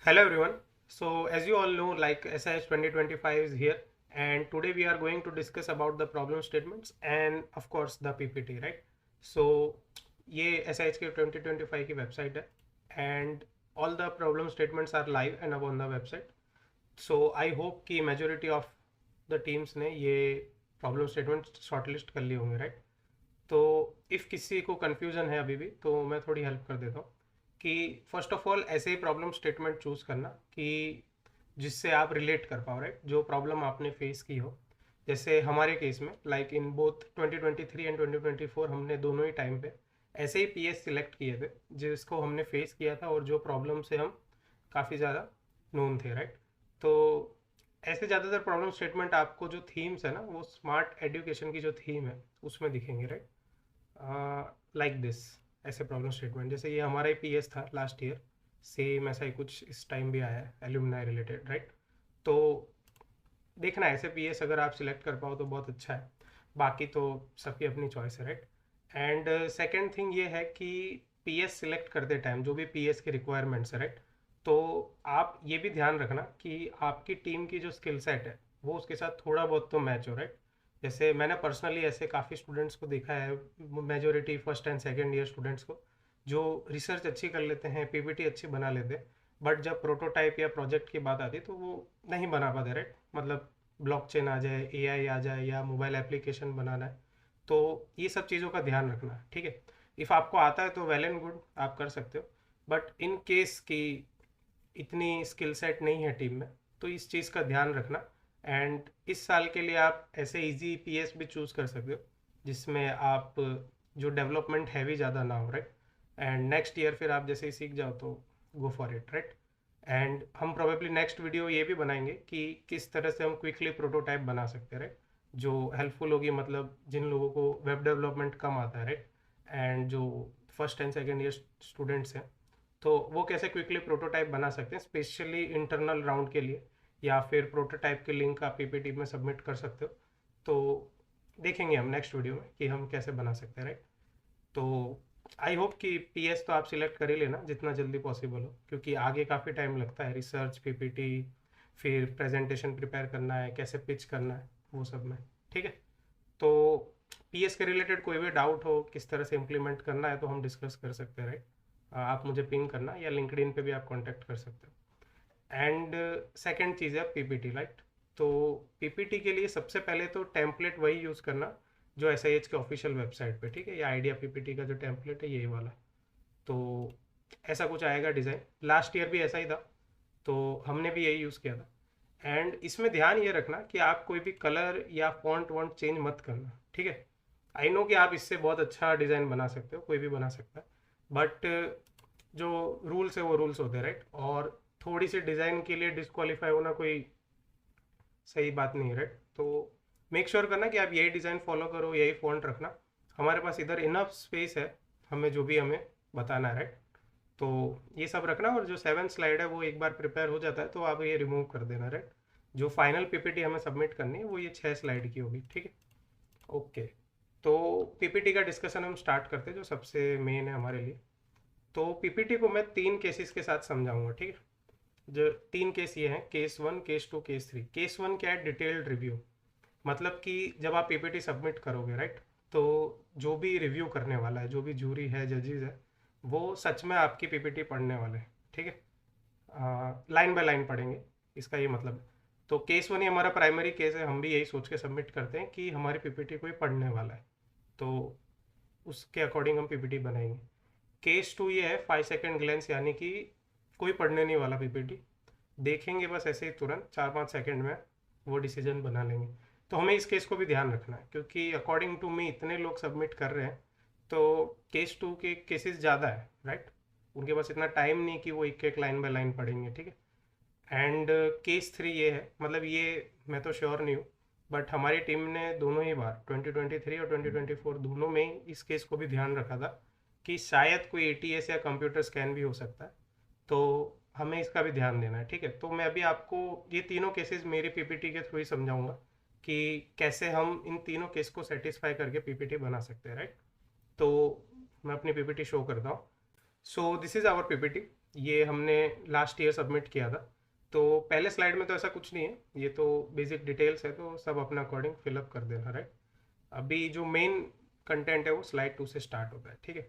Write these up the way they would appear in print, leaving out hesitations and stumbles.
Hello everyone. So as you all know, like SIH 2025 is here, and today we are going to discuss about the problem statements and of course the PPT, right? So ये SIH के 2025 की website है and all the problem statements are live and up on the website. So I hope कि majority of the teams ने ये problem statements shortlist कर लिए होंगे, right? तो इफ़ किसी को कन्फ्यूज़न है अभी भी तो मैं थोड़ी हेल्प कर देता हूँ कि फर्स्ट ऑफ ऑल ऐसे ही प्रॉब्लम स्टेटमेंट चूज़ करना कि जिससे आप रिलेट कर पाओ, राइट? जो प्रॉब्लम आपने फेस की हो। जैसे हमारे केस में लाइक इन बोथ 2023 एंड 2024 हमने दोनों ही टाइम पे ऐसे ही पीएस सिलेक्ट किए थे जिसको हमने फेस किया था और जो प्रॉब्लम से हम काफ़ी ज़्यादा नोन थे, राइट? तो ऐसे ज़्यादातर प्रॉब्लम स्टेटमेंट आपको जो थीम्स है ना वो स्मार्ट एजुकेशन की जो थीम है उसमें दिखेंगे, राइट? लाइक दिस, ऐसे प्रॉब्लम स्टेटमेंट जैसे ये हमारा ही पीएस था लास्ट ईयर, सेम ऐसा ही कुछ इस टाइम भी आया है एल्यूमिनाई रिलेटेड, राइट? तो देखना ऐसे पीएस अगर आप सिलेक्ट कर पाओ तो बहुत अच्छा है, बाकी तो सबकी अपनी चॉइस है, राइट? एंड सेकेंड थिंग ये है कि पीएस सिलेक्ट करते टाइम जो भी पीएस की रिक्वायरमेंट्स है, राइट? तो आप ये भी ध्यान रखना कि आपकी टीम की जो स्किल सेट है वो उसके साथ थोड़ा बहुत तो मैच हो, राइट? जैसे मैंने पर्सनली ऐसे काफ़ी स्टूडेंट्स को देखा है, majority first and second year students को, जो रिसर्च अच्छी कर लेते हैं, पीपीटी अच्छी बना लेते हैं, बट जब प्रोटोटाइप या प्रोजेक्ट की बात आती तो वो नहीं बना पाते, राइट? मतलब ब्लॉकचेन आ जाए, एआई आ जाए या मोबाइल एप्लीकेशन बनाना है, तो ये सब चीज़ों का ध्यान रखना, ठीक है? इफ़ आपको आता है तो वेल एंड गुड, आप कर सकते हो, बट इन केस कि इतनी स्किल सेट नहीं है टीम में तो इस चीज़ का ध्यान रखना। एंड इस साल के लिए आप ऐसे इजी पीएस भी चूज़ कर सकते हो जिसमें आप जो डेवलपमेंट हैवी ज़्यादा ना हो, राइट? एंड नेक्स्ट ईयर फिर आप जैसे ही सीख जाओ तो go for it, right? And हम प्रोबेबली नेक्स्ट वीडियो ये भी बनाएंगे कि किस तरह से हम क्विकली प्रोटोटाइप बना सकते हैं, राइट? जो हेल्पफुल होगी, मतलब जिन लोगों को वेब डेवलपमेंट कम आता है, राइट? एंड जो first and second year students हैं तो वो कैसे क्विकली प्रोटोटाइप बना सकते हैं स्पेशली इंटरनल राउंड के लिए, या फिर प्रोटोटाइप के लिंक आप पीपीटी में सबमिट कर सकते हो। तो देखेंगे हम नेक्स्ट वीडियो में कि हम कैसे बना सकते हैं, राइट? तो आई होप कि पीएस तो आप सिलेक्ट कर ही लेना जितना जल्दी पॉसिबल हो, क्योंकि आगे काफ़ी टाइम लगता है रिसर्च, पीपीटी, फिर प्रेजेंटेशन प्रिपेयर करना है, कैसे पिच करना है, वो सब में, ठीक है? तो पीएस के रिलेटेड कोई भी डाउट हो किस तरह से इम्प्लीमेंट करना है तो हम डिस्कस कर सकते हैं, राइट? आप मुझे पिंग करना या लिंक्डइन पे भी आप कांटेक्ट कर सकते हो। एंड सेकंड चीज़ है पीपीटी, राइट? तो पीपीटी के लिए सबसे पहले तो टेम्पलेट वही यूज़ करना जो एसआईएच के ऑफिशियल वेबसाइट पे, ठीक है? ये आइडिया पीपीटी का जो टेम्पलेट है यही वाला। तो ऐसा कुछ आएगा डिज़ाइन, लास्ट ईयर भी ऐसा ही था, तो हमने भी यही यूज़ किया था। एंड इसमें ध्यान ये रखना कि आप कोई भी कलर या फॉन्ट वॉन्ट चेंज मत करना, ठीक है? आई नो कि आप इससे बहुत अच्छा डिज़ाइन बना सकते हो, कोई भी बना सकता है, बट जो रूल्स है वो रूल्स होते हैं, राइट? और थोड़ी सी डिज़ाइन के लिए डिस्क्वालीफाई होना कोई सही बात नहीं है, राइट? तो मेक श्योर करना कि आप यही डिज़ाइन फॉलो करो, यही फॉन्ट रखना। हमारे पास इधर इनफ स्पेस है, हमें जो भी हमें बताना है, राइट? तो ये सब रखना, और जो 7 स्लाइड है वो एक बार प्रिपेयर हो जाता है तो आप ये रिमूव कर देना, राइट? जो फाइनल पीपीटी हमें सबमिट करनी है वो ये 6 स्लाइड की होगी, ठीक है? ओके। तो पीपीटी का डिस्कशन हम स्टार्ट करते हैं जो सबसे मेन है हमारे लिए। तो पीपीटी को मैं 3 केसेस के साथ समझाऊंगा, ठीक है? जो 3 केस ये हैं, केस 1, केस 2, केस 3। केस 1 क्या है? Detailed review. मतलब कि जब आप पीपीटी सबमिट करोगे, राइट, तो जो भी रिव्यू करने वाला है, जो भी जूरी है, जजेस है, वो सच में आपकी पीपीटी पढ़ने वाले हैं, ठीक है? लाइन बाय लाइन पढ़ेंगे, इसका ये मतलब है। तो केस 1 ही हमारा प्राइमरी केस है, हम भी यही सोच के सबमिट करते हैं कि हमारी पीपीटी कोई पढ़ने वाला है, तो उसके अकॉर्डिंग हम पीपीटी बनाएंगे। केस 2 ये है 5 सेकेंड ग्लेंस, यानी कि कोई पढ़ने नहीं वाला पीपीटी, देखेंगे बस ऐसे ही तुरंत 4-5 सेकेंड में वो डिसीजन बना लेंगे। तो हमें इस केस को भी ध्यान रखना है क्योंकि अकॉर्डिंग टू मी इतने लोग सबमिट कर रहे हैं, तो केस 2 के केसेस ज़्यादा है, राइट? उनके पास इतना टाइम नहीं कि वो एक एक लाइन बाय लाइन पढ़ेंगे, ठीक है? एंड केस 3 ये है, मतलब ये मैं तो श्योर नहीं हूँ, बट हमारी टीम ने दोनों ही बार 2023 और 2024 दोनों में ही इस केस को भी ध्यान रखा था कि शायद कोई एटीएस या कंप्यूटर स्कैन भी हो सकता है, तो हमें इसका भी ध्यान देना है, ठीक है? तो मैं अभी आपको ये तीनों केसेस मेरी पीपीटी के थ्रू ही समझाऊंगा कि कैसे हम इन तीनों केस को सेटिस्फाई करके पीपीटी बना सकते हैं, राइट? तो मैं अपनी पीपीटी शो करता हूँ। So this is our PPT. ये हमने लास्ट ईयर सबमिट किया था। तो पहले स्लाइड में तो ऐसा कुछ नहीं है, ये तो बेसिक डिटेल्स है, तो सब अपना अकॉर्डिंग फिलअप कर देना, राइट। अभी जो मेन कंटेंट है वो स्लाइड 2 से स्टार्ट होता है, ठीक है।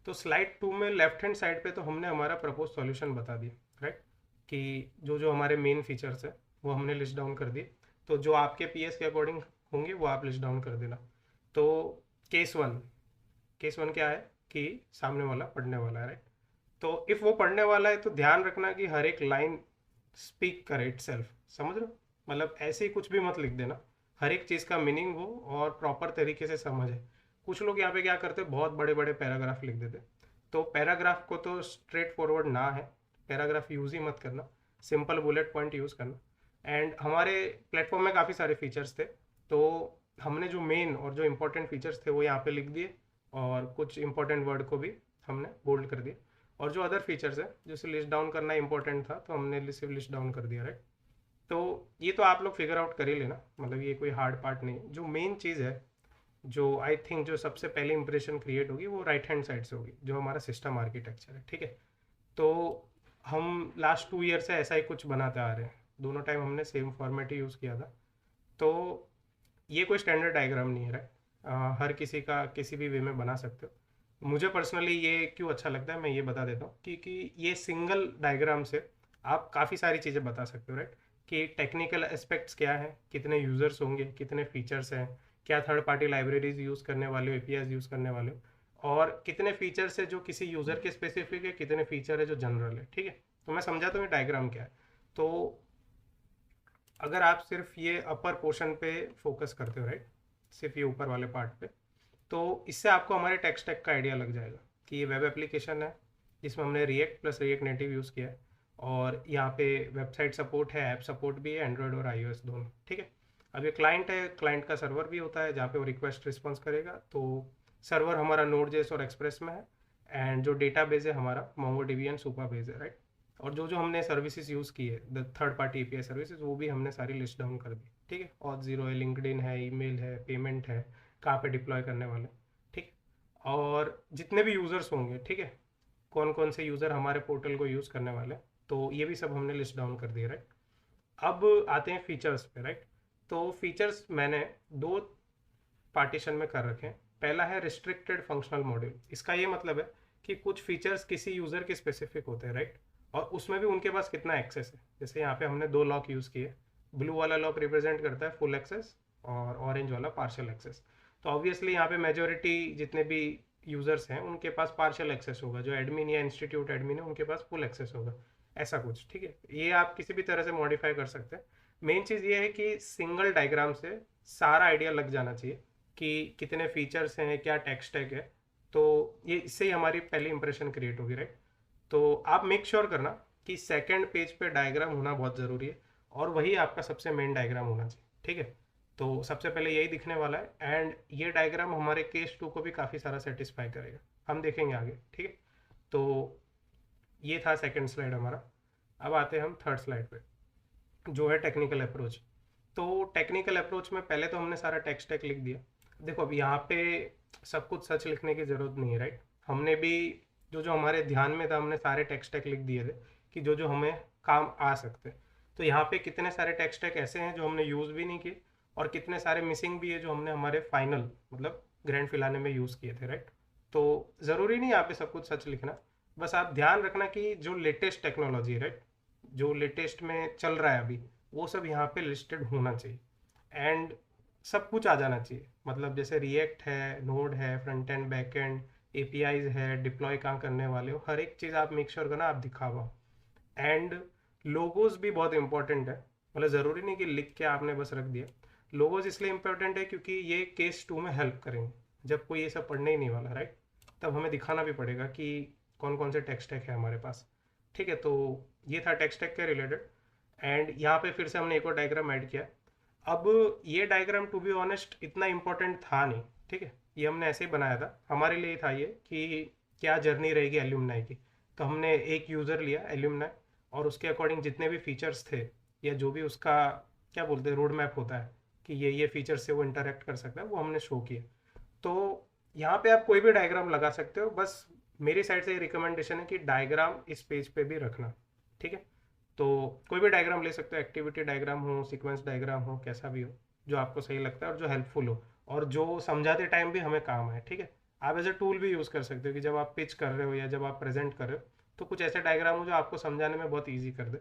तो स्लाइड 2 में लेफ्ट हैंड साइड पे तो हमने हमारा प्रपोज सॉल्यूशन बता दिया, राइट, कि जो जो हमारे मेन फीचर्स है वो हमने लिस्ट डाउन कर दिए। तो जो आपके पीएस के अकॉर्डिंग होंगे वो आप लिस्ट डाउन कर देना। तो केस वन क्या है कि सामने वाला पढ़ने वाला है, राइट। तो इफ़ वो पढ़ने वाला है तो ध्यान रखना कि हर एक लाइन स्पीक करे इटसेल्फ, समझ रहे हो। मतलब ऐसे ही कुछ भी मत लिख देना, हर एक चीज़ का मीनिंग हो और प्रॉपर तरीके से समझ है। कुछ लोग यहाँ पे क्या करते हैं, बहुत बड़े बड़े पैराग्राफ लिख देते। तो पैराग्राफ को तो स्ट्रेट फॉरवर्ड ना है, पैराग्राफ यूज़ ही मत करना, सिंपल बुलेट पॉइंट यूज़ करना। एंड हमारे प्लेटफॉर्म में काफ़ी सारे फीचर्स थे, तो हमने जो मेन और जो इम्पोर्टेंट फीचर्स थे वो यहाँ पे लिख दिए, और कुछ इंपॉर्टेंट वर्ड को भी हमने बोल्ड कर दिया। और जो अदर फीचर्स है जैसे लिस्ट डाउन करना इंपॉर्टेंट था तो हमने सिर्फ लिस्ट डाउन कर दिया, राइट। तो ये तो आप लोग फिगर आउट कर ही लेना, मतलब ये कोई हार्ड पार्ट नहीं है। जो मेन चीज़ है, जो आई थिंक जो सबसे पहले इंप्रेशन क्रिएट होगी वो राइट हैंड साइड से होगी, जो हमारा सिस्टम आर्किटेक्चर है, ठीक है। तो हम लास्ट 2 ईयर से ऐसा ही कुछ बनाते आ रहे हैं, दोनों टाइम हमने सेम फॉर्मेट ही यूज़ किया था। तो ये कोई स्टैंडर्ड डायग्राम नहीं है, राइट। हर किसी का किसी भी वे में बना सकते हो। मुझे पर्सनली ये क्यों अच्छा लगता है मैं ये बता देता हूँ, क्योंकि ये सिंगल डायग्राम से आप काफ़ी सारी चीज़ें बता सकते हो, राइट। कि टेक्निकल एस्पेक्ट्स क्या है, कितने यूज़र्स होंगे, कितने फीचर्स हैं, क्या थर्ड पार्टी लाइब्रेरीज यूज़ करने वाले हो, एपीआईज यूज़ करने वाले हो, और कितने फीचर्स है जो किसी यूज़र के स्पेसिफिक है, कितने फीचर है जो जनरल है, ठीक है। तो मैं समझाता हूँ ये डायग्राम क्या है। तो अगर आप सिर्फ ये अपर पोर्शन पे फोकस करते हो, राइट, सिर्फ ये ऊपर वाले पार्ट पे, तो इससे आपको हमारे टेक स्टैक का आइडिया लग जाएगा कि ये वेब एप्लीकेशन है जिसमें हमने react plus react native use किया है, और यहाँ पे वेबसाइट सपोर्ट है, ऐप सपोर्ट भी है, एंड्रॉयड और iOS दोनों, ठीक है। अब ये क्लाइंट है, क्लाइंट का सर्वर भी होता है जहाँ पे वो रिक्वेस्ट रिस्पॉन्स करेगा। तो सर्वर हमारा नोड.js और एक्सप्रेस में है, एंड जो डेटाबेस है हमारा MongoDB एंड Supabase है, राइट। और जो जो हमने सर्विसेज यूज़ की है, the third party API services, वो भी हमने सारी लिस्ट डाउन कर दी, ठीक है। और जीरो है, लिंक्डइन है, ईमेल है, पेमेंट है, कहाँ पे डिप्लॉय करने वाले, ठीक। और जितने भी यूज़र्स होंगे, ठीक है, कौन कौन से यूज़र हमारे पोर्टल को यूज़ करने वाले हैं, तो ये भी सब हमने लिस्ट डाउन कर दिया, राइट। अब आते हैं फीचर्स पे, राइट। तो फीचर्स मैंने दो पार्टीशन में कर रखे हैं। पहला है रिस्ट्रिक्टेड फंक्शनल मॉड्यूल। इसका ये मतलब है कि कुछ फीचर्स किसी यूज़र के स्पेसिफिक होते हैं, राइट, और उसमें भी उनके पास कितना एक्सेस है। जैसे यहाँ पे हमने 2 लॉक यूज़ किए, ब्लू वाला लॉक रिप्रेजेंट करता है फुल एक्सेस और ऑरेंज वाला पार्शियल एक्सेस। तो ऑब्वियसली यहाँ पे मेजोरिटी जितने भी यूज़र्स हैं उनके पास पार्शियल एक्सेस होगा, जो एडमिन या इंस्टीट्यूट एडमिन है उनके पास फुल एक्सेस होगा, ऐसा कुछ, ठीक है। ये आप किसी भी तरह से मॉडिफाई कर सकते हैं। मेन चीज़ ये है कि सिंगल डायग्राम से सारा आइडिया लग जाना चाहिए कि कितने फीचर्स हैं, क्या टेक स्टैक है। तो ये इससे ही हमारी पहली इंप्रेशन क्रिएट होगी, राइट। तो आप मेक श्योर करना कि सेकंड पेज पे डायग्राम होना बहुत ज़रूरी है, और वही आपका सबसे मेन डायग्राम होना चाहिए, ठीक है। तो सबसे पहले यही दिखने वाला है, एंड ये डायग्राम हमारे केस 2 को भी काफ़ी सारा सेटिस्फाई करेगा, हम देखेंगे आगे, ठीक है। तो ये था सेकंड स्लाइड हमारा। अब आते हैं हम थर्ड स्लाइड पे, जो है टेक्निकल अप्रोच। तो टेक्निकल अप्रोच में पहले तो हमने सारा टेक स्टैक लिख दिया। देखो अब यहाँ पे सब कुछ सच लिखने की ज़रूरत नहीं है, राइट। हमने भी जो जो हमारे ध्यान में था हमने सारे टेक स्टैक लिख दिए थे कि जो जो हमें काम आ सकते। तो यहाँ पे कितने सारे टेक स्टैक ऐसे हैं जो हमने यूज़ भी नहीं किए, और कितने सारे मिसिंग भी है जो हमने हमारे फाइनल मतलब ग्रैंड फिलाने में यूज़ किए थे, राइट। तो ज़रूरी नहीं यहाँ पे सब कुछ सच लिखना, बस आप ध्यान रखना कि जो लेटेस्ट टेक्नोलॉजी है, राइट, जो लेटेस्ट में चल रहा है अभी, वो सब यहाँ पे लिस्टेड होना चाहिए। एंड सब कुछ आ जाना चाहिए, मतलब जैसे रिएक्ट है, नोड है, front end back and, APIs है, डिप्लॉय कहाँ करने वाले हो, हर एक चीज़ आप मेक श्योर करना आप दिखा पाओ। एंड लोगोज भी बहुत इंपॉर्टेंट है, मतलब ज़रूरी नहीं कि लिख के आपने बस रख दिया। लोगोज इसलिए इंपॉर्टेंट है क्योंकि ये केस 2 में हेल्प करेंगे, जब कोई ये सब पढ़ने ही नहीं वाला, राइट, तब हमें दिखाना भी पड़ेगा कि कौन कौन से टेक स्टैक है हमारे पास, ठीक है। तो ये था टेक स्टैक के रिलेटेड, एंड यहाँ पे फिर से हमने एक और डायग्राम ऐड किया। अब ये डायग्राम टू बी ऑनेस्ट इतना इम्पोर्टेंट था नहीं, ठीक है, ये हमने ऐसे ही बनाया था, हमारे लिए था ये कि क्या जर्नी रहेगी एल्यूमनाई की। तो हमने एक यूज़र लिया एल्यूमनाई, और उसके अकॉर्डिंग जितने भी फीचर्स थे, या जो भी उसका क्या बोलते हैं रोड मैप होता है कि ये फीचर्स से वो इंटरेक्ट कर सकता है, वो हमने शो किया। तो यहाँ पे आप कोई भी डायग्राम लगा सकते हो, बस मेरी साइड से रिकमेंडेशन है कि डायग्राम इस पेज पे भी रखना, ठीक है। तो कोई भी डायग्राम ले सकते हो, एक्टिविटी डायग्राम हो, सीक्वेंस डायग्राम हो, कैसा भी हो जो आपको सही लगता है और जो हेल्पफुल हो और जो समझाते टाइम भी हमें काम आए, ठीक है। आप एज ए टूल भी यूज़ कर सकते हो कि जब आप पिच कर रहे हो या जब आप प्रेजेंट कर रहे हो तो कुछ ऐसे डायग्राम हो जो आपको समझाने में बहुत ईजी कर दे।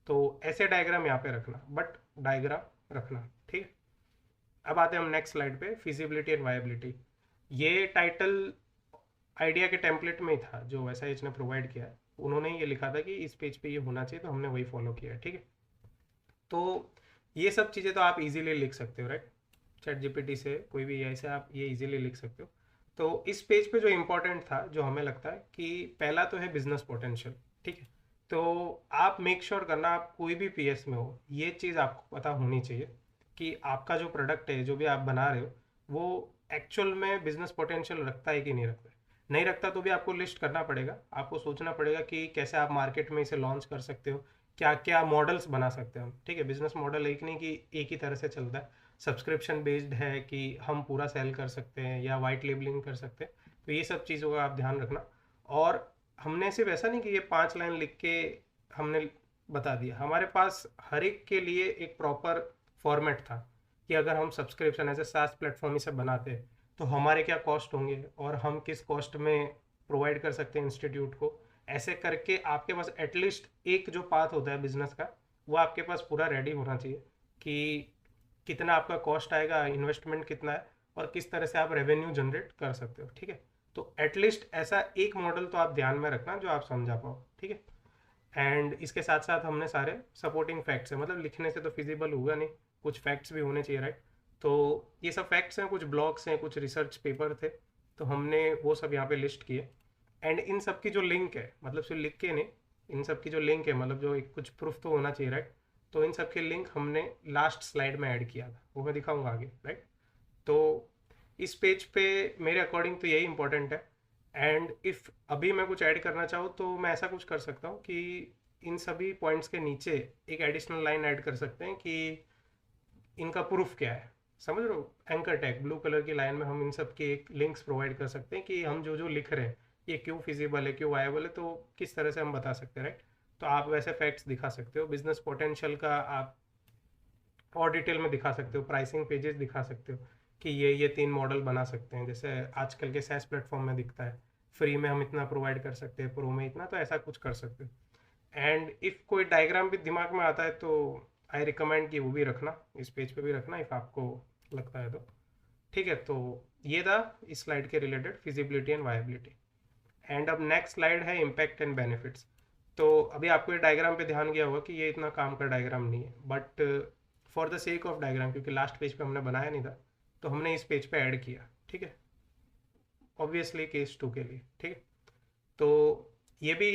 तो ऐसे डायग्राम यहाँ पे रखना, बट डायग्राम रखना, ठीक है। अब आते हैं हम नेक्स्ट स्लाइड पे, फिजिबिलिटी एंड वायबिलिटी। ये टाइटल आइडिया के टेम्पलेट में ही था जो एसआईएच ने प्रोवाइड किया है, उन्होंने ये लिखा था कि इस पेज पे ये होना चाहिए, तो हमने वही फॉलो किया है, ठीक है। तो ये सब चीज़ें तो आप इजीली लिख सकते हो, राइट। चैट जीपीटी से, कोई भी एआई से आप ये इजीली लिख सकते हो। तो इस पेज पे जो इम्पोर्टेंट था, जो हमें लगता है कि पहला तो है बिजनेस पोटेंशियल, ठीक है। तो आप मेक श्योर करना, आप कोई भी पीएस में हो, ये चीज़ आपको पता होनी चाहिए कि आपका जो प्रोडक्ट है, जो भी आप बना रहे हो, वो एक्चुअल में बिजनेस पोटेंशियल रखता है कि नहीं रखता है। नहीं रखता तो भी आपको लिस्ट करना पड़ेगा, आपको सोचना पड़ेगा कि कैसे आप मार्केट में इसे लॉन्च कर सकते हो, क्या क्या मॉडल्स बना सकते हैं हम, ठीक है। बिजनेस मॉडल एक नहीं कि एक ही तरह से चलता है, सब्सक्रिप्शन बेस्ड है कि हम पूरा सेल कर सकते हैं या वाइट लेबलिंग कर सकते हैं। तो ये सब चीज़ों का आप ध्यान रखना। और हमने सिर्फ ऐसा नहीं कि ये 5 लाइन लिख के हमने बता दिया, हमारे पास हर एक के लिए एक प्रॉपर फॉर्मेट था कि अगर हम सब्सक्रिप्शन एज ए सास प्लेटफॉर्म ही सब बनाते हैं तो हमारे क्या कॉस्ट होंगे और हम किस कॉस्ट में प्रोवाइड कर सकते हैं इंस्टीट्यूट को। ऐसे करके आपके पास एटलीस्ट एक जो पाथ होता है बिजनेस का, वो आपके पास पूरा रेडी होना चाहिए कि कितना आपका कॉस्ट आएगा, इन्वेस्टमेंट कितना है और किस तरह से आप रेवेन्यू जनरेट कर सकते हो, ठीक है। तो एटलीस्ट ऐसा एक मॉडल तो आप ध्यान में रखना जो आप समझा पाओ, ठीक है। एंड इसके साथ साथ हमने सारे सपोर्टिंग फैक्ट्स हैं, मतलब लिखने से तो फिजिबल होगा नहीं, कुछ फैक्ट्स भी होने चाहिए, राइट। तो ये सब फैक्ट्स हैं, कुछ ब्लॉग्स हैं, कुछ रिसर्च पेपर थे, तो हमने वो सब यहाँ पे लिस्ट किए। एंड इन सब की जो लिंक है, मतलब सिर्फ लिख के नहीं, इन सब की जो लिंक है, मतलब जो एक कुछ प्रूफ तो होना चाहिए, राइट। तो इन सब के लिंक हमने लास्ट स्लाइड में ऐड किया था, वो मैं दिखाऊंगा आगे, राइट। तो इस पेज पे मेरे अकॉर्डिंग तो यही इंपॉर्टेंट है। एंड इफ़ अभी मैं कुछ ऐड करना चाहूँ तो मैं ऐसा कुछ कर सकता हूँ कि इन सभी पॉइंट्स के नीचे एक एडिशनल लाइन ऐड कर सकते हैं कि इनका प्रूफ क्या है, समझ रहे हो। एंकर टैग ब्लू कलर की लाइन में हम इन सब के एक लिंक्स प्रोवाइड कर सकते हैं कि हम जो जो लिख रहे हैं ये क्यों फिजिबल है, क्यों वायबल है, तो किस तरह से हम बता सकते हैं, राइट। तो आप वैसे फैक्ट्स दिखा सकते हो, बिजनेस पोटेंशियल का आप और डिटेल में दिखा सकते हो, प्राइसिंग पेजेस दिखा सकते हो कि ये 3 मॉडल बना सकते हैं, जैसे आजकल के सैस प्लेटफॉर्म में दिखता है, फ्री में हम इतना प्रोवाइड कर सकते हैं, प्रो में इतना, तो ऐसा कुछ कर सकते हो। एंड इफ़ कोई डायग्राम भी दिमाग में आता है तो आई रिकमेंड कि वो भी रखना, इस पेज पे भी रखना इफ़ आपको लगता है तो, ठीक है। तो ये था इस स्लाइड के related feasibility and viability. And अब नेक्स्ट स्लाइड है इम्पैक्ट एंड बेनिफिट्स। तो अभी आपको ये डायग्राम पे ध्यान गया होगा कि ये इतना काम का डायग्राम नहीं है, but for the sake of diagram, क्योंकि लास्ट पेज पे हमने बनाया नहीं था, तो हमने इस पेज पे ऐड किया, ठीक है, ऑब्वियसली केस 2 के लिए, ठीक है। तो ये भी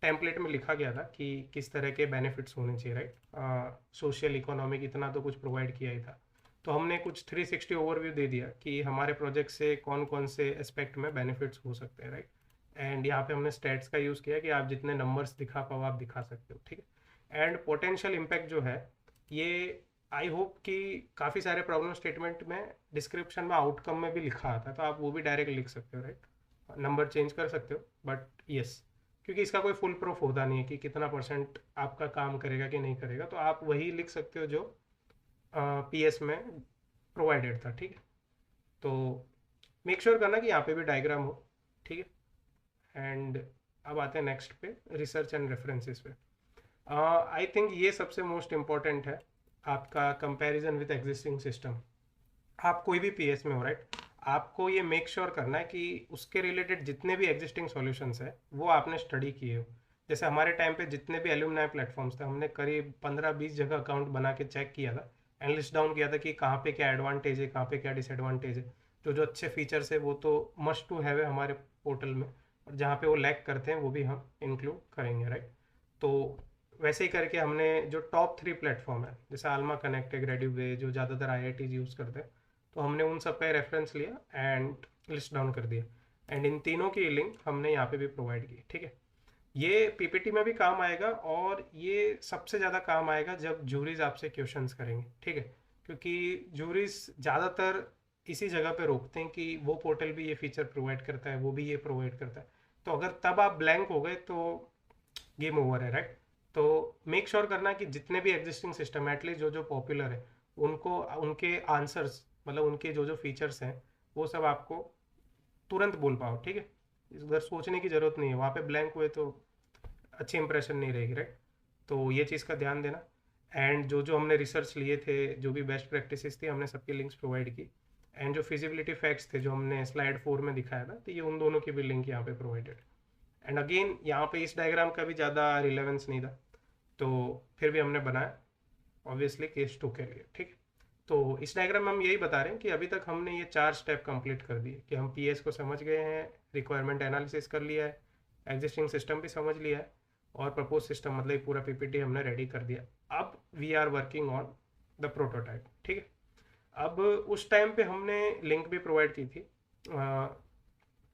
टेम्पलेट में लिखा गया था कि किस तरह के बेनिफिट्स होने चाहिए, राइट। सोशल इकोनॉमिक इतना तो कुछ प्रोवाइड किया ही था, तो हमने कुछ 360 ओवरव्यू दे दिया कि हमारे प्रोजेक्ट से कौन कौन से एस्पेक्ट में बेनिफिट्स हो सकते हैं, राइट। एंड यहाँ पे हमने स्टैट्स का यूज़ किया कि आप जितने नंबर्स दिखा पाओ आप दिखा सकते हो, ठीक है। एंड पोटेंशियल इम्पैक्ट जो है, ये आई होप कि काफ़ी सारे प्रॉब्लम स्टेटमेंट में डिस्क्रिप्शन में आउटकम में भी लिखा आता है, तो आप वो भी डायरेक्ट लिख सकते हो, राइट। नंबर चेंज कर सकते हो, बट यस, क्योंकि इसका कोई फुल प्रूफ होता नहीं है कि कितना परसेंट आपका काम करेगा कि नहीं करेगा, तो आप वही लिख सकते हो जो पीएस में प्रोवाइडेड था, ठीक है। तो मेक श्योर करना कि यहाँ पे भी डायग्राम हो, ठीक है। एंड अब आते हैं नेक्स्ट पे, रिसर्च एंड रेफरेंसेस पे। आई थिंक ये सबसे मोस्ट इम्पॉर्टेंट है, आपका कंपैरिजन विद एग्जिस्टिंग सिस्टम। आप कोई भी पीएस में हो, राइट, आपको ये मेक श्योर करना है कि उसके रिलेटेड जितने भी एग्जिस्टिंग सॉल्यूशंस है वो आपने स्टडी किए हो। जैसे हमारे टाइम पे जितने भी एल्यूमनाई प्लेटफॉर्म्स थे, हमने करीब 15-20 जगह अकाउंट बना के चेक किया था एंड लिस्ट डाउन किया था कि कहाँ पे क्या एडवांटेज है, कहाँ पे क्या डिसएडवांटेज है। जो जो अच्छे फीचर्स है वो तो मस्ट टू हैव है हमारे पोर्टल में, और जहाँ पे वो लैक करते हैं वो भी हम इंक्लूड करेंगे, राइट। तो वैसे ही करके हमने जो टॉप 3 प्लेटफॉर्म है, जैसे आल्मा कनेक्ट, ग्रेडिवे, जो ज़्यादातर आईआईटीज यूज़ करते हैं, तो हमने उन सब का रेफरेंस लिया एंड लिस्ट डाउन कर दिया। एंड इन तीनों की लिंक हमने यहाँ पे भी प्रोवाइड की, ठीक है। ये पीपीटी में भी काम आएगा और ये सबसे ज़्यादा काम आएगा जब जूरीज आपसे क्वेश्चंस करेंगे, ठीक है। क्योंकि जूरीज ज़्यादातर इसी जगह पे रोकते हैं कि वो पोर्टल भी ये फीचर प्रोवाइड करता है, वो भी ये प्रोवाइड करता है। तो अगर तब आप ब्लैंक हो गए तो गेम ओवर है, राइट। तो मेक श्योर करना कि जितने भी एग्जिस्टिंग सिस्टम एटलीस्ट जो जो पॉपुलर है उनको उनके आंसर्स मतलब उनके जो जो फीचर्स हैं वो सब आपको तुरंत बोल पाओ, ठीक है। उधर सोचने की ज़रूरत नहीं है, वहाँ पे ब्लैंक हुए तो अच्छी इंप्रेशन नहीं रहेगी, राइट। तो ये चीज़ का ध्यान देना। एंड जो जो हमने रिसर्च लिए थे, जो भी बेस्ट प्रैक्टिसेस थी, हमने सबकी लिंक्स प्रोवाइड की। एंड जो फिजिबिलिटी फैक्ट्स थे जो हमने स्लाइड 4 में दिखाया था, तो ये उन दोनों की भी लिंक यहाँ पे प्रोवाइडेड। एंड अगेन यहाँ पे इस डायग्राम का भी ज़्यादा रिलेवेंस नहीं था, तो फिर भी हमने बनाया ऑब्वियसली केस 2 के लिए, ठीक है। तो इस डायग्राम में हम यही बता रहे हैं कि अभी तक हमने ये 4 स्टेप कंप्लीट कर दिए कि हम पीएस को समझ गए हैं, रिक्वायरमेंट एनालिसिस कर लिया है, एग्जिस्टिंग सिस्टम भी समझ लिया है, और प्रपोज सिस्टम मतलब ये पूरा पीपीटी हमने रेडी कर दिया। अब we are working on the prototype, ठीक है। अब उस टाइम पे हमने लिंक भी प्रोवाइड की थी,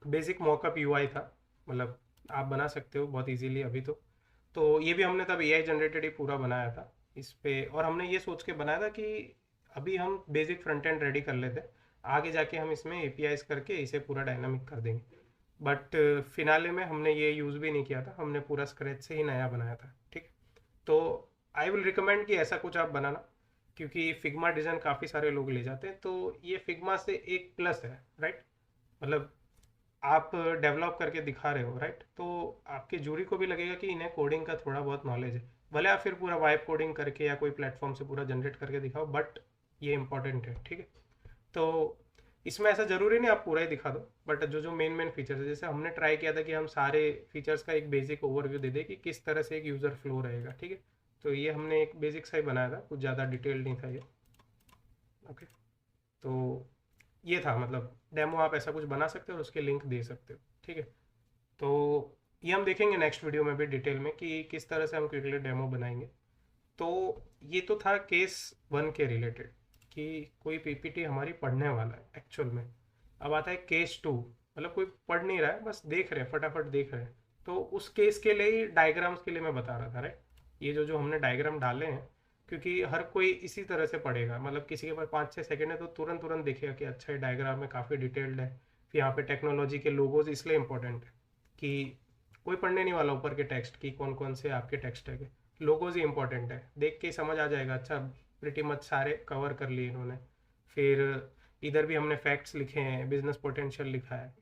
बेसिक मॉकअप यूआई था, मतलब आप बना सकते हो बहुत इजीली अभी। तो ये भी हमने तब एआई जनरेटेड ही पूरा बनाया था इस पे, और हमने ये सोच के बनाया था कि अभी हम बेसिक फ्रंट एंड रेडी कर लेते हैं, आगे जाके हम इसमें एपीआईज करके इसे पूरा डायनामिक कर देंगे। बट फिनाले में हमने ये यूज़ भी नहीं किया था, हमने पूरा स्क्रैच से ही नया बनाया था, ठीक। तो आई विल रिकमेंड कि ऐसा कुछ आप बनाना, क्योंकि फिग्मा डिज़ाइन काफ़ी सारे लोग ले जाते हैं, तो ये फिग्मा से एक प्लस है, राइट। मतलब आप डेवलप करके दिखा रहे हो, राइट, तो आपके जूरी को भी लगेगा कि इन्हें कोडिंग का थोड़ा बहुत नॉलेज है। भले आप फिर पूरा वाइब कोडिंग करके या कोई प्लेटफॉर्म से पूरा जनरेट करके दिखाओ, बट ये इंपॉर्टेंट है, ठीक है। तो इसमें ऐसा ज़रूरी नहीं आप पूरा ही दिखा दो, बट जो जो मेन मेन फीचर्स है, जैसे हमने ट्राई किया था कि हम सारे फीचर्स का एक बेसिक ओवरव्यू दे दें कि किस तरह से एक यूज़र फ्लो रहेगा, ठीक है। तो ये हमने एक बेसिक सा ही बनाया था, कुछ ज़्यादा डिटेल नहीं था ये, ओके। तो ये था, मतलब डेमो आप ऐसा कुछ बना सकते हो और उसके लिंक दे सकते हो, ठीक है। तो ये हम देखेंगे नेक्स्ट वीडियो में भी डिटेल में कि किस तरह से हम क्विकली डेमो बनाएंगे। तो ये तो था केस 1 के रिलेटेड कि कोई पीपीटी हमारी पढ़ने वाला है एक्चुअल में। अब आता है केस 2, मतलब कोई पढ़ नहीं रहा है, बस देख रहे हैं, फटाफट देख रहे हैं। तो उस केस के लिए ही डायग्राम्स के लिए मैं बता रहा था, राइट। ये जो जो हमने डायग्राम डाले हैं, क्योंकि हर कोई इसी तरह से पढ़ेगा, मतलब किसी के पास 5-6 सेकंड है तो तुरंत तुरंत देखेगा कि अच्छा ये डायग्राम में काफ़ी डिटेल्ड है। फिर यहाँ पे टेक्नोलॉजी के लोगोज इसलिए इंपॉर्टेंट है कि कोई पढ़ने नहीं वाला ऊपर के टेक्स्ट की कौन कौन से आपके टेक्स्ट है, लोगोज ही इंपॉर्टेंट है, देख के ही समझ आ जाएगा अच्छा प्रिटी मच सारे कवर कर लिए इन्होंने। फिर इधर भी हमने फैक्ट्स लिखे हैं, बिजनेस पोटेंशियल लिखा है,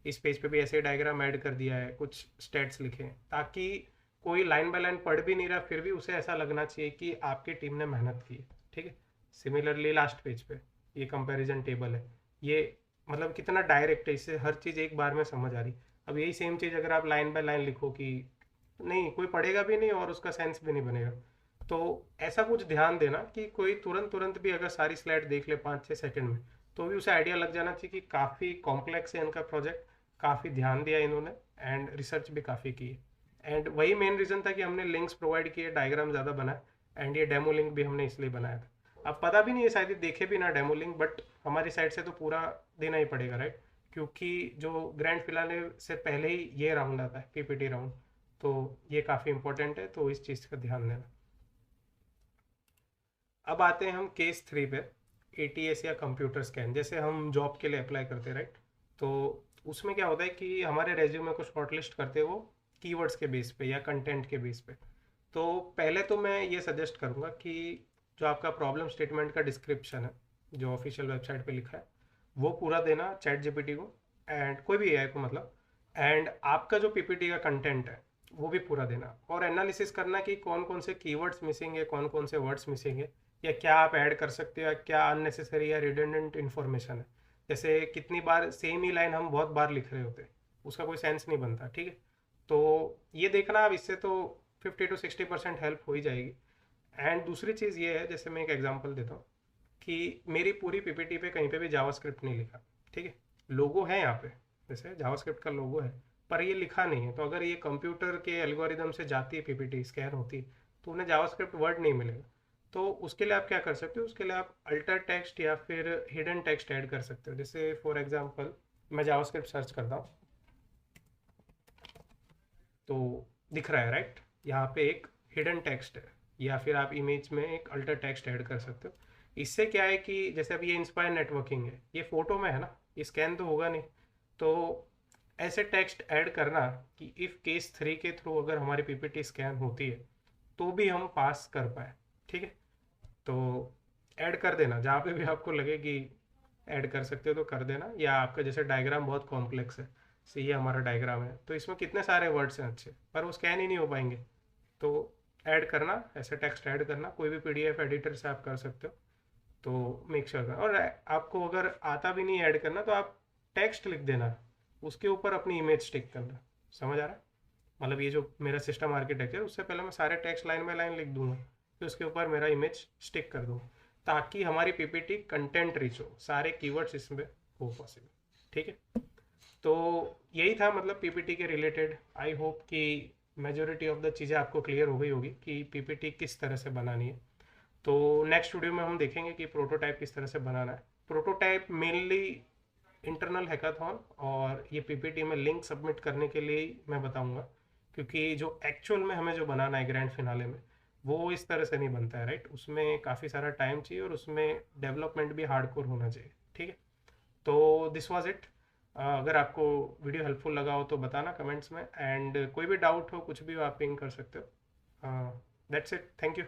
इस पेज पे भी ऐसे डायग्राम ऐड कर दिया है, कुछ स्टेट्स लिखे हैं, ताकि कोई लाइन बाय लाइन पढ़ भी नहीं रहा फिर भी उसे ऐसा लगना चाहिए कि आपकी टीम ने मेहनत की है, ठीक है। सिमिलरली लास्ट पेज पे ये कंपैरिजन टेबल है, ये मतलब कितना डायरेक्ट है, इससे हर चीज़ एक बार में समझ आ रही। अब यही सेम चीज़ अगर आप लाइन बाय लाइन लिखो कि नहीं, कोई पढ़ेगा भी नहीं और उसका सेंस भी नहीं बनेगा। तो ऐसा कुछ ध्यान देना कि कोई तुरंत तुरंत भी अगर सारी स्लाइड देख ले 5-6 सेकंड में, तो भी उसे आइडिया लग जाना चाहिए कि काफ़ी कॉम्प्लेक्स है इनका प्रोजेक्ट, काफ़ी ध्यान दिया इन्होंने, एंड रिसर्च भी काफ़ी की है। एंड वही मेन रीज़न था कि हमने लिंक्स प्रोवाइड किए, डायग्राम ज़्यादा बनाए, एंड ये डेमो लिंक भी हमने इसलिए बनाया था। अब पता भी नहीं है, शायद ये देखे भी ना डेमो लिंक, बट हमारी साइड से तो पूरा देना ही पड़ेगा, राइट। क्योंकि जो ग्रैंड फिनाले से पहले ही ये राउंड आता है, पीपीटी राउंड, तो ये काफ़ी इंपॉर्टेंट है, तो इस चीज़ का ध्यान देना। अब आते हैं हम केस 3 पे, एटीएस या कंप्यूटर स्कैन, जैसे हम जॉब के लिए अप्लाई करते हैं, राइट। तो उसमें क्या होता है कि हमारे रेज्यूमे को शॉर्टलिस्ट करते हैं वो कीवर्ड्स के बेस पे या कंटेंट के बेस पे। तो पहले तो मैं ये सजेस्ट करूँगा कि जो आपका प्रॉब्लम स्टेटमेंट का डिस्क्रिप्शन है जो ऑफिशियल वेबसाइट पे लिखा है, वो पूरा देना चैट जीपीटी को, एंड कोई भी एआई को मतलब। एंड आपका जो पीपीटी का कंटेंट है वो भी पूरा देना, और एनालिसिस करना कि कौन कौन से कीवर्ड्स मिसिंग है, कौन कौन से वर्ड्स मिसिंग है, या क्या आप ऐड कर सकते हो, या क्या अननेसेसरी या रिडंडेंट इन्फॉर्मेशन है। जैसे कितनी बार सेम ही लाइन हम बहुत बार लिख रहे होते हैं, उसका कोई सेंस नहीं बनता, ठीक है। तो ये देखना आप, इससे तो 50-60% हेल्प हो ही जाएगी। एंड दूसरी चीज़ ये है, जैसे मैं एक एग्जांपल देता हूँ कि मेरी पूरी पीपीटी पे कहीं पे भी जावास्क्रिप्ट नहीं लिखा, ठीक है। लोगो है यहाँ पे, जैसे जावास्क्रिप्ट का लोगो है, पर ये लिखा नहीं है। तो अगर ये कंप्यूटर के एल्गोरिदम से जाती है पीपीटी, स्कैन होती, तो उन्हें जावास्क्रिप्ट वर्ड नहीं मिलेगा। तो उसके लिए आप क्या कर सकते हो, उसके लिए आप अल्टर टेक्स्ट या फिर हिडन टेक्स्ट ऐड कर सकते हो। जैसे फॉर एग्जांपल मैं जावास्क्रिप्ट सर्च करता हूँ, तो दिख रहा है, राइट, यहाँ पे एक हिडन टेक्स्ट है, या फिर आप इमेज में एक अल्टर टेक्स्ट ऐड कर सकते हो। इससे क्या है कि जैसे अभी ये इंस्पायर नेटवर्किंग है, ये फोटो में है ना, ये स्कैन तो होगा नहीं। तो ऐसे टेक्स्ट ऐड करना कि इफ़ केस 3 के थ्रू अगर हमारी पीपीटी स्कैन होती है तो भी हम पास कर पाए। ठीक है, तो ऐड कर देना जहाँ पे भी आपको लगे कि ऐड कर सकते हो तो कर देना। या आपका जैसे डायग्राम बहुत कॉम्प्लेक्स है, से ये हमारा डायग्राम है तो इसमें कितने सारे वर्ड्स हैं अच्छे, पर वो स्कैन ही नहीं हो पाएंगे, तो ऐड करना, ऐसे टेक्स्ट ऐड करना, कोई भी पीडीएफ एडिटर से आप कर सकते हो। तो मेक श्योर करना, और आपको अगर आता भी नहीं ऐड करना तो आप टेक्स्ट लिख देना, उसके ऊपर अपनी इमेज स्टिक करना। समझ आ रहा है? मतलब ये जो मेरा सिस्टम आर्किटेक्चर, उससे पहले मैं सारे टेक्स्ट लाइन बाय लाइन लिख दूंगा, फिर उसके ऊपर मेरा इमेज स्टिक कर दूंगा, ताकि हमारी पीपीटी कंटेंट रिच हो, सारे कीवर्ड्स इसमें हो पॉसिबल। ठीक है, तो यही था मतलब पीपीटी के रिलेटेड। आई होप कि मेजोरिटी ऑफ द चीज़ें आपको क्लियर हो गई होगी कि पीपीटी किस तरह से बनानी है। तो नेक्स्ट वीडियो में हम देखेंगे कि प्रोटोटाइप किस तरह से बनाना है। प्रोटोटाइप मेनली इंटरनल हैकाथॉन और ये पीपीटी में लिंक सबमिट करने के लिए ही मैं बताऊंगा, क्योंकि जो एक्चुअल में हमें जो बनाना है ग्रैंड फिनाले में, वो इस तरह से नहीं बनता है, राइट? उसमें काफ़ी सारा टाइम चाहिए और उसमें डेवलपमेंट भी हार्डकोर होना चाहिए। ठीक है, तो दिस वाज इट। अगर आपको वीडियो हेल्पफुल लगा हो तो बताना कमेंट्स में, एंड कोई भी डाउट हो कुछ भी आप पिंग कर सकते हो। That's it, thank you.